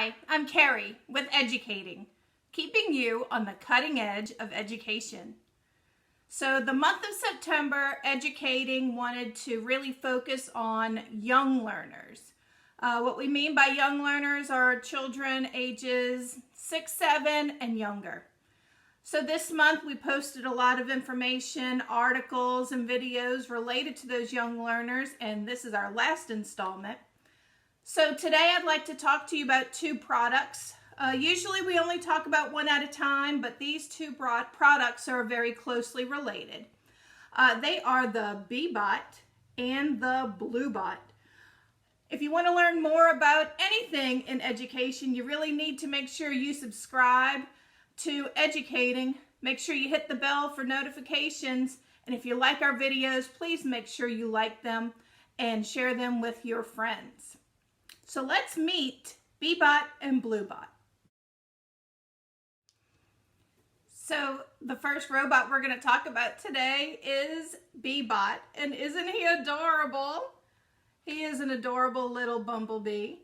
Hi, I'm Carrie with EDGEucating, keeping you on the cutting edge of education. So the month of September, EDGEucating wanted to really focus on young learners. What we mean by young learners are children ages 6, 7, and younger. So this month we posted a lot of information, articles, and videos related to those young learners, and this is our last installment. So today I'd like to talk to you about two products. Usually we only talk about one at a time, but these two products are very closely related. They are the BeeBot and the BlueBot. If you want to learn more about anything in education, you really need to make sure you subscribe to EDGEucating. Make sure you hit the bell for notifications. And if you like our videos, please make sure you like them and share them with your friends. So let's meet BeeBot and BlueBot. So the first robot we're going to talk about today is BeeBot. And isn't he adorable? He is an adorable little bumblebee.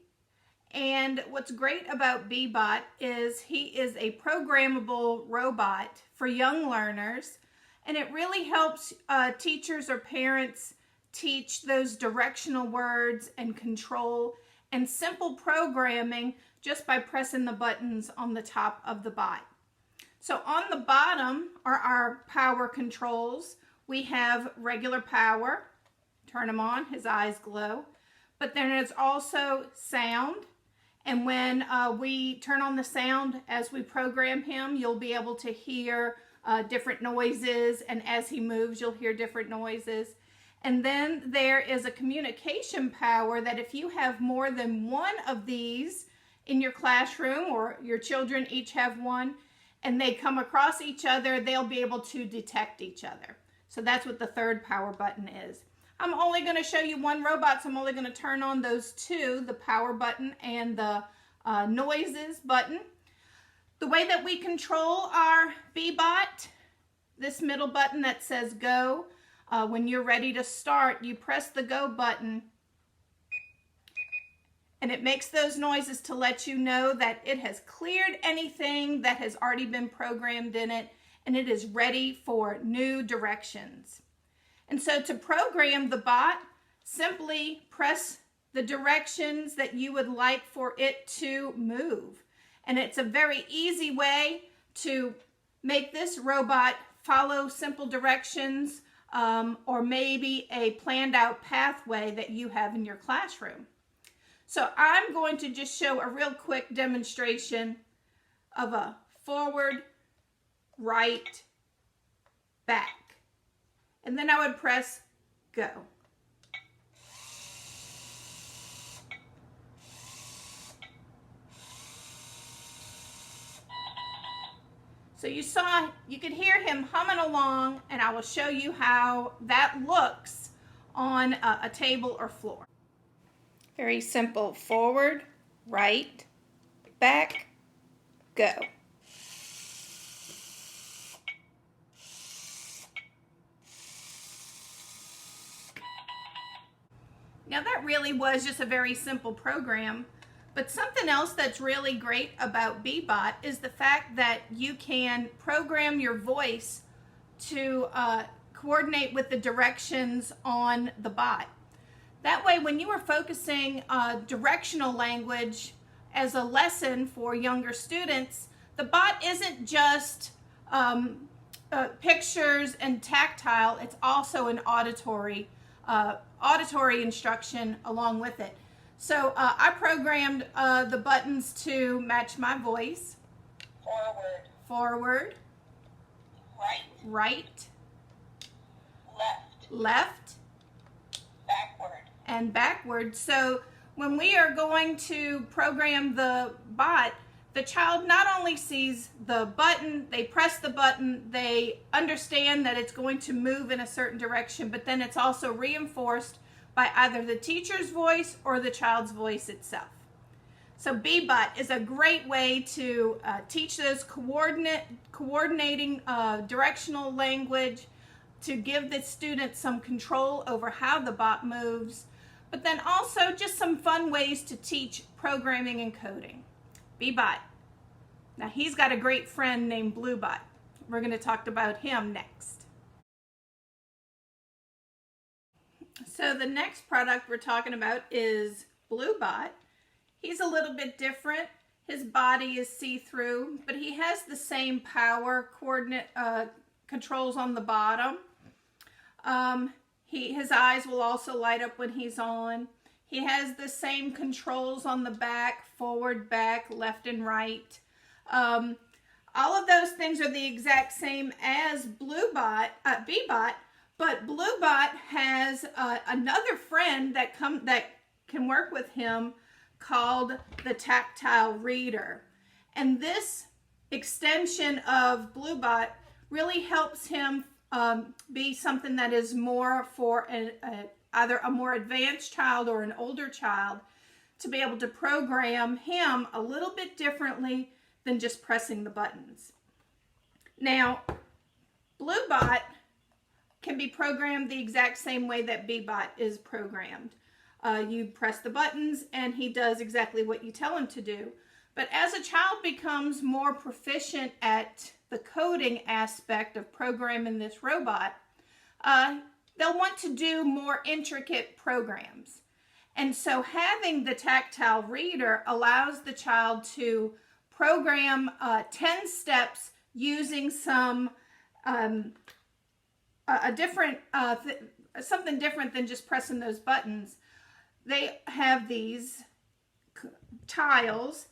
And what's great about BeeBot is he is a programmable robot for young learners. And it really helps teachers or parents teach those directional words and control and simple programming just by pressing the buttons on the top of the bot. So on the bottom are our power controls. We have regular power. Turn him on, his eyes glow. But then there's also sound. And when we turn on the sound as we program him, you'll be able to hear different noises. And as he moves, you'll hear different noises. And then there is a communication power that if you have more than one of these in your classroom, or your children each have one, and they come across each other, they'll be able to detect each other. So that's what the third power button is. I'm only going to show you one robot, so I'm only going to turn on those two, the power button and the noises button. The way that we control our BeeBot, this middle button that says go, when you're ready to start, you press the go button and it makes those noises to let you know that it has cleared anything that has already been programmed in it and it is ready for new directions. And so to program the bot, simply press the directions that you would like for it to move. And it's a very easy way to make this robot follow simple directions or maybe a planned out pathway that you have in your classroom. So I'm going to just show a real quick demonstration of a forward, right, back. And then I would press go. So you could hear him humming along, and I will show you how that looks on a table or floor. Very simple. Forward, right, back, go. Now that really was just a very simple program. But something else that's really great about BeeBot is the fact that you can program your voice to coordinate with the directions on the bot. That way, when you are focusing directional language as a lesson for younger students, the bot isn't just pictures and tactile, it's also an auditory instruction along with it. So I programmed the buttons to match my voice. Forward. Forward. Right. Right. Left. Left. Backward. And backward. So when we are going to program the bot, the child not only sees the button, they press the button, they understand that it's going to move in a certain direction, but then it's also reinforced by either the teacher's voice or the child's voice itself. So BeeBot is a great way to teach those coordinating directional language, to give the students some control over how the bot moves, but then also just some fun ways to teach programming and coding. BeeBot. Now he's got a great friend named BlueBot. We're going to talk about him next. So the next product we're talking about is BlueBot. He's a little bit different. His body is see-through, but he has the same power coordinate controls on the bottom. His eyes will also light up when he's on. He has the same controls on the back, forward, back, left, and right. All of those things are the exact same as BeeBot, but BlueBot has another friend that can work with him called the tactile reader. And this extension of BlueBot really helps him be something that is more for either a more advanced child or an older child, to be able to program him a little bit differently than just pressing the buttons. Now, BlueBot can be programmed the exact same way that BeeBot is programmed. You press the buttons and he does exactly what you tell him to do. But as a child becomes more proficient at the coding aspect of programming this robot, they'll want to do more intricate programs. And so having the tactile reader allows the child to program 10 steps using some something different than just pressing those buttons. They have these tiles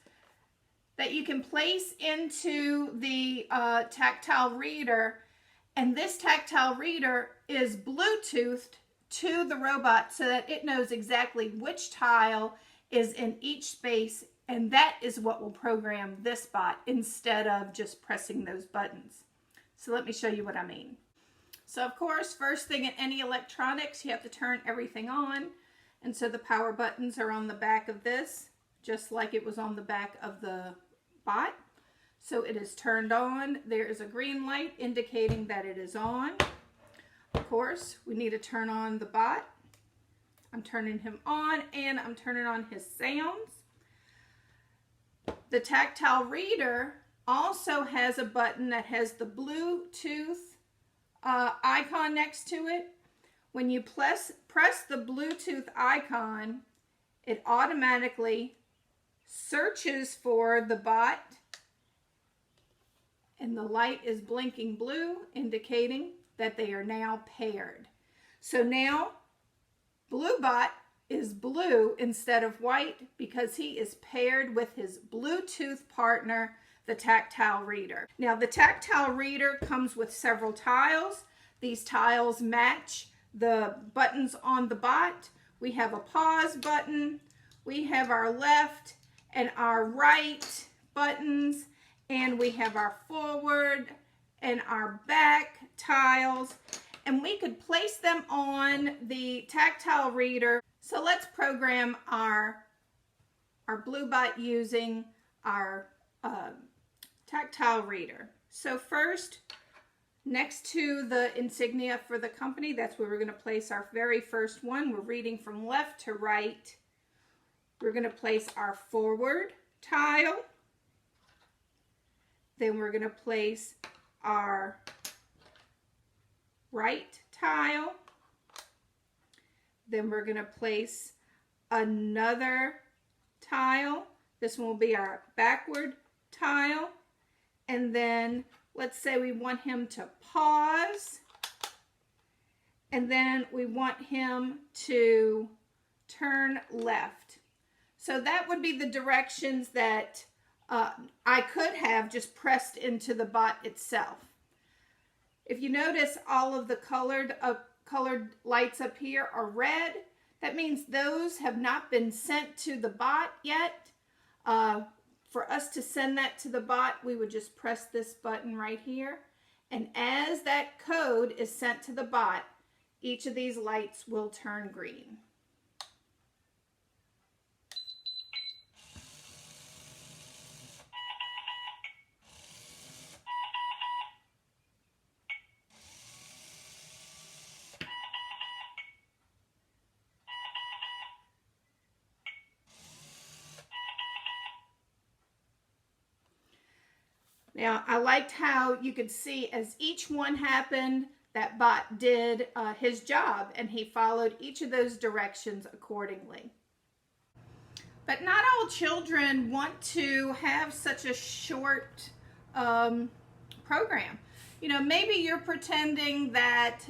that you can place into the tactile reader, and this tactile reader is Bluetoothed to the robot so that it knows exactly which tile is in each space, and that is what will program this bot instead of just pressing those buttons. So let me show you what I mean. So of course, first thing in any electronics, you have to turn everything on. And so the power buttons are on the back of this, just like it was on the back of the bot. So it is turned on. There is a green light indicating that it is on. Of course, we need to turn on the bot. I'm turning him on, and I'm turning on his sounds. The tactile reader also has a button that has the Bluetooth icon next to it. When you press the Bluetooth icon, it automatically searches for the bot, and the light is blinking blue, indicating that they are now paired. So now BlueBot is blue instead of white because he is paired with his Bluetooth partner, the tactile reader. Now the tactile reader comes with several tiles. These tiles match the buttons on the bot. We have a pause button, we have our left and our right buttons, and we have our forward and our back tiles, and we could place them on the tactile reader. So let's program our BlueBot using our tactile reader. So first, next to the insignia for the company, that's where we're going to place our very first one. We're reading from left to right. We're going to place our forward tile. Then we're going to place our right tile. Then we're going to place another tile. This one will be our backward tile. And then let's say we want him to pause. And then we want him to turn left. So that would be the directions that I could have just pressed into the bot itself. If you notice, all of the colored lights up here are red. That means those have not been sent to the bot yet. For us to send that to the bot, we would just press this button right here. And as that code is sent to the bot, each of these lights will turn green. Now, I liked how you could see as each one happened, that bot did his job, and he followed each of those directions accordingly. But not all children want to have such a short program. You know, maybe you're pretending that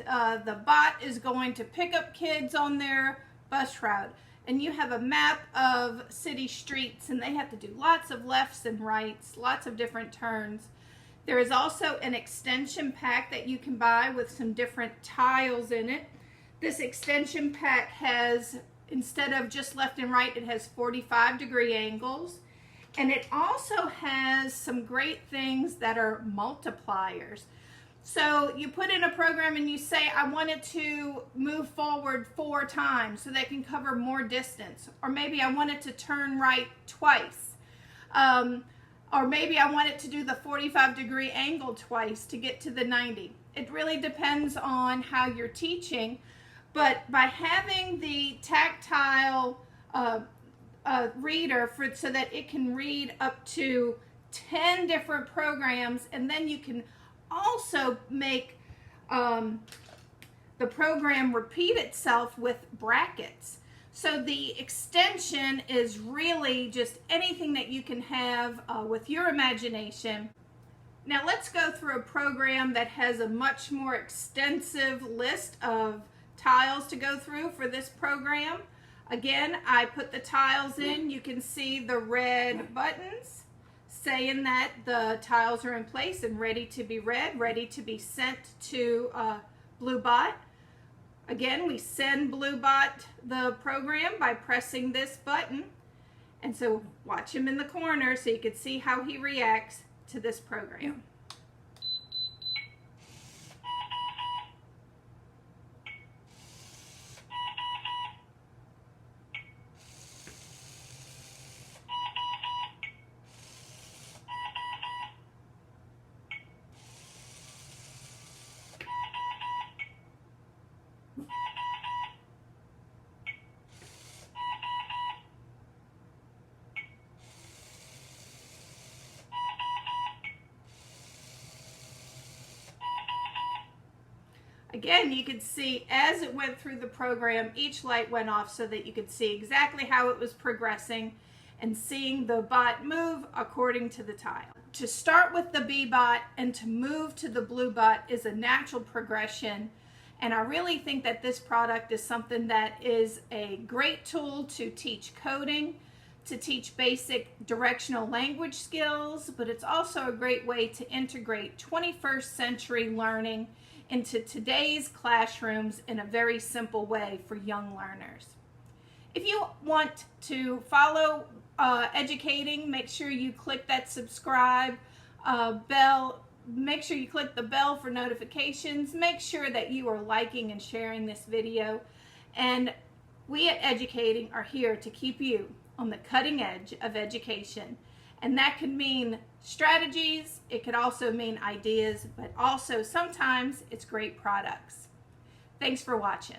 the bot is going to pick up kids on their bus route, and you have a map of city streets, and they have to do lots of lefts and rights, lots of different turns. There is also an extension pack that you can buy with some different tiles in it. This extension pack has, instead of just left and right, it has 45-degree angles. And it also has some great things that are multipliers. So you put in a program and you say, I want it to move forward 4 times so that it can cover more distance. Or maybe I want it to turn right twice. Or maybe I want it to do the 45-degree angle twice to get to the 90. It really depends on how you're teaching. But by having the tactile reader so that it can read up to 10 different programs, and then you can also make the program repeat itself with brackets. So the extension is really just anything that you can have with your imagination. Now let's go through a program that has a much more extensive list of tiles to go through for this program. Again, I put the tiles in. You can see the red buttons saying that the tiles are in place and ready to be read, ready to be sent to BlueBot. Again, we send BlueBot the program by pressing this button. And so watch him in the corner so you can see how he reacts to this program. Again, you could see as it went through the program, each light went off so that you could see exactly how it was progressing and seeing the bot move according to the tile. To start with the BeeBot and to move to the BlueBot is a natural progression, and I really think that this product is something that is a great tool to teach coding, to teach basic directional language skills, but it's also a great way to integrate 21st century learning into today's classrooms in a very simple way for young learners. If you want to follow EDGEucating, make sure you click that subscribe bell. Make sure you click the bell for notifications. Make sure that you are liking and sharing this video. And we at EDGEucating are here to keep you on the cutting edge of education. And that could mean strategies, it could also mean ideas, but also sometimes it's great products. Thanks for watching.